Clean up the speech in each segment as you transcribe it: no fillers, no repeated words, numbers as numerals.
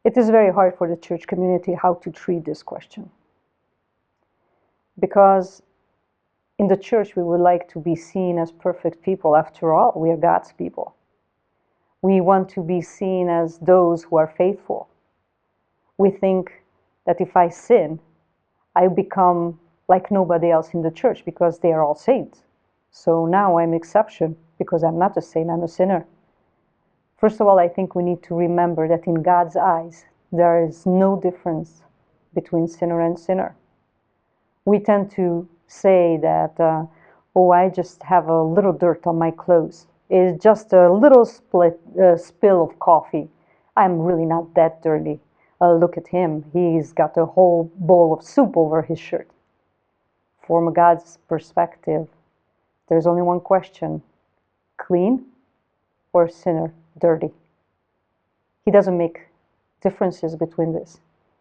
It is very hard for the church community how to treat this question. Because in the church, we would like to be seen as perfect people. After all, we are God's people. We want to be seen as those who are faithful. We think that if I sin, I become like nobody else in the church because they are all saints. So now I'm an exception because I'm not a saint, I'm a sinner. First of all, I think we need to remember that in God's eyes, there is no difference between sinner and sinner. We tend to say that, oh, I just have a little dirt on my clothes. It's just a little spill of coffee. I'm really not that dirty. Look at him. He's got a whole bowl of soup over his shirt. From God's perspective, there's only one question: clean or sinner, dirty? He doesn't make differences between this.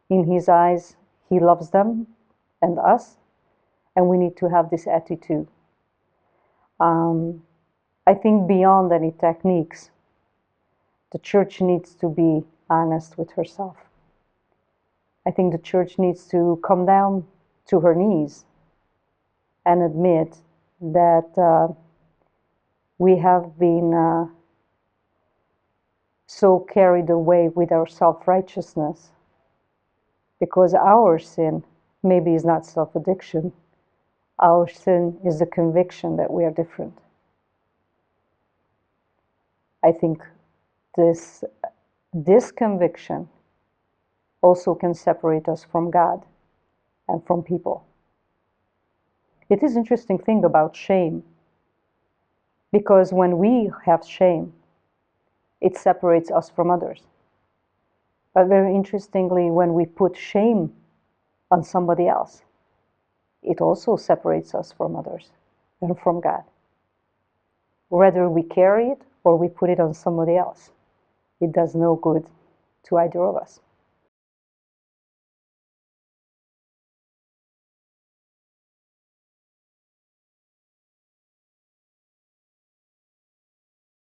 In his eyes, he loves them and us, and we need to have this attitude. I think beyond any techniques, the church needs to be honest with herself. I think the church needs to come down to her knees and admit that we have been so carried away with our self-righteousness, because our sin maybe is not self-addiction. Our sin is the conviction that we are different. I think this conviction also can separate us from God and from people. It is an interesting thing about shame, because when we have shame, it separates us from others. But very interestingly, when we put shame on somebody else, it also separates us from others and from God. Whether we carry it or we put it on somebody else, it does no good to either of us.